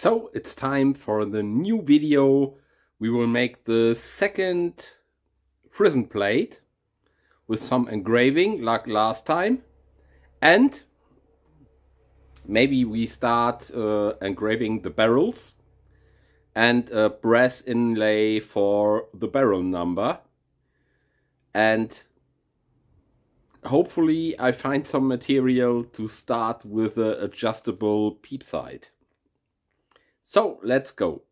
So it's time for the new video. We will make the second frizzen plate with some engraving like last time, and maybe we start engraving the barrels and a brass inlay for the barrel number, and hopefully I find some material to start with the adjustable peep sight. So let's go.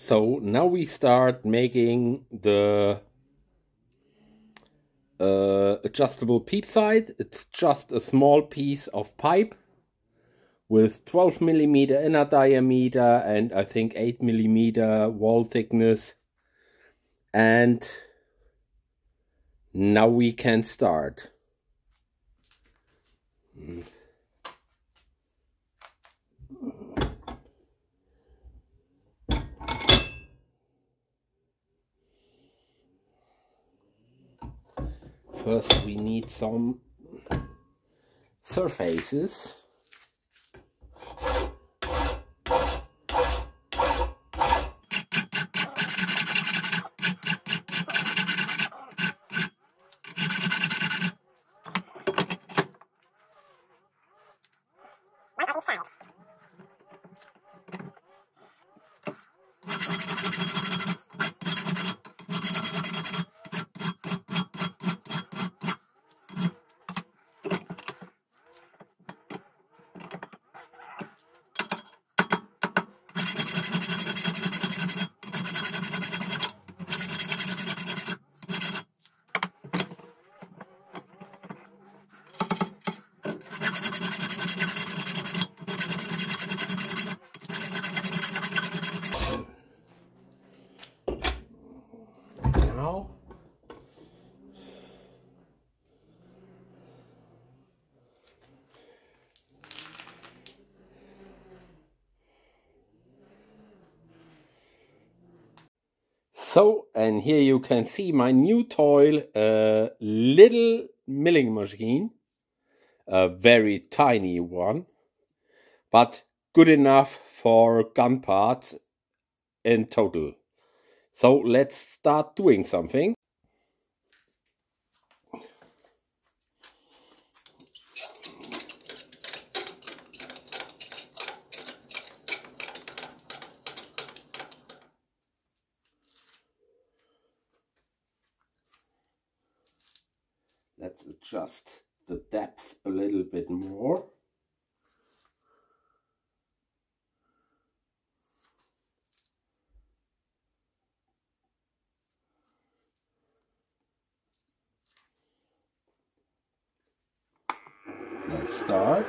So now we start making the adjustable peep sight. It's just a small piece of pipe with 12mm inner diameter and I think 8mm wall thickness. And now we can start. First we need some surfaces. Now so, and here you can see my new toy, a little milling machine, a very tiny one, but good enough for gun parts in total. So let's start doing something. Let's adjust the depth a little bit more. Let's start.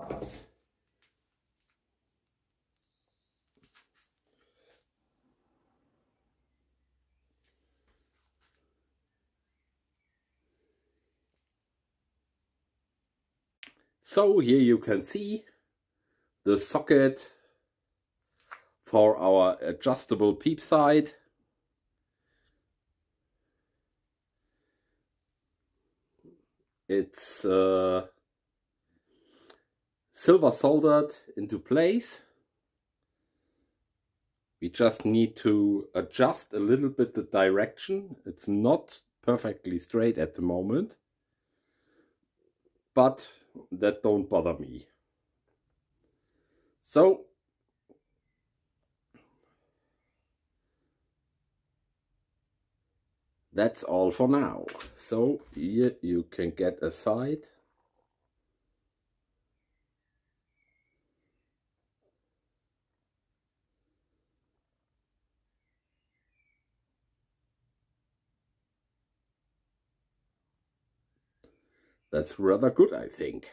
bars. So here you can see the socket for our adjustable peep sight. It's silver soldered into place. We just need to adjust a little bit the direction. It's not perfectly straight at the moment, but that don't bother me. So that's all for now. So here you can get a sight. That's rather good, I think.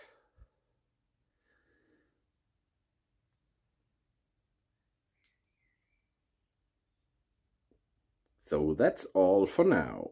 So that's all for now.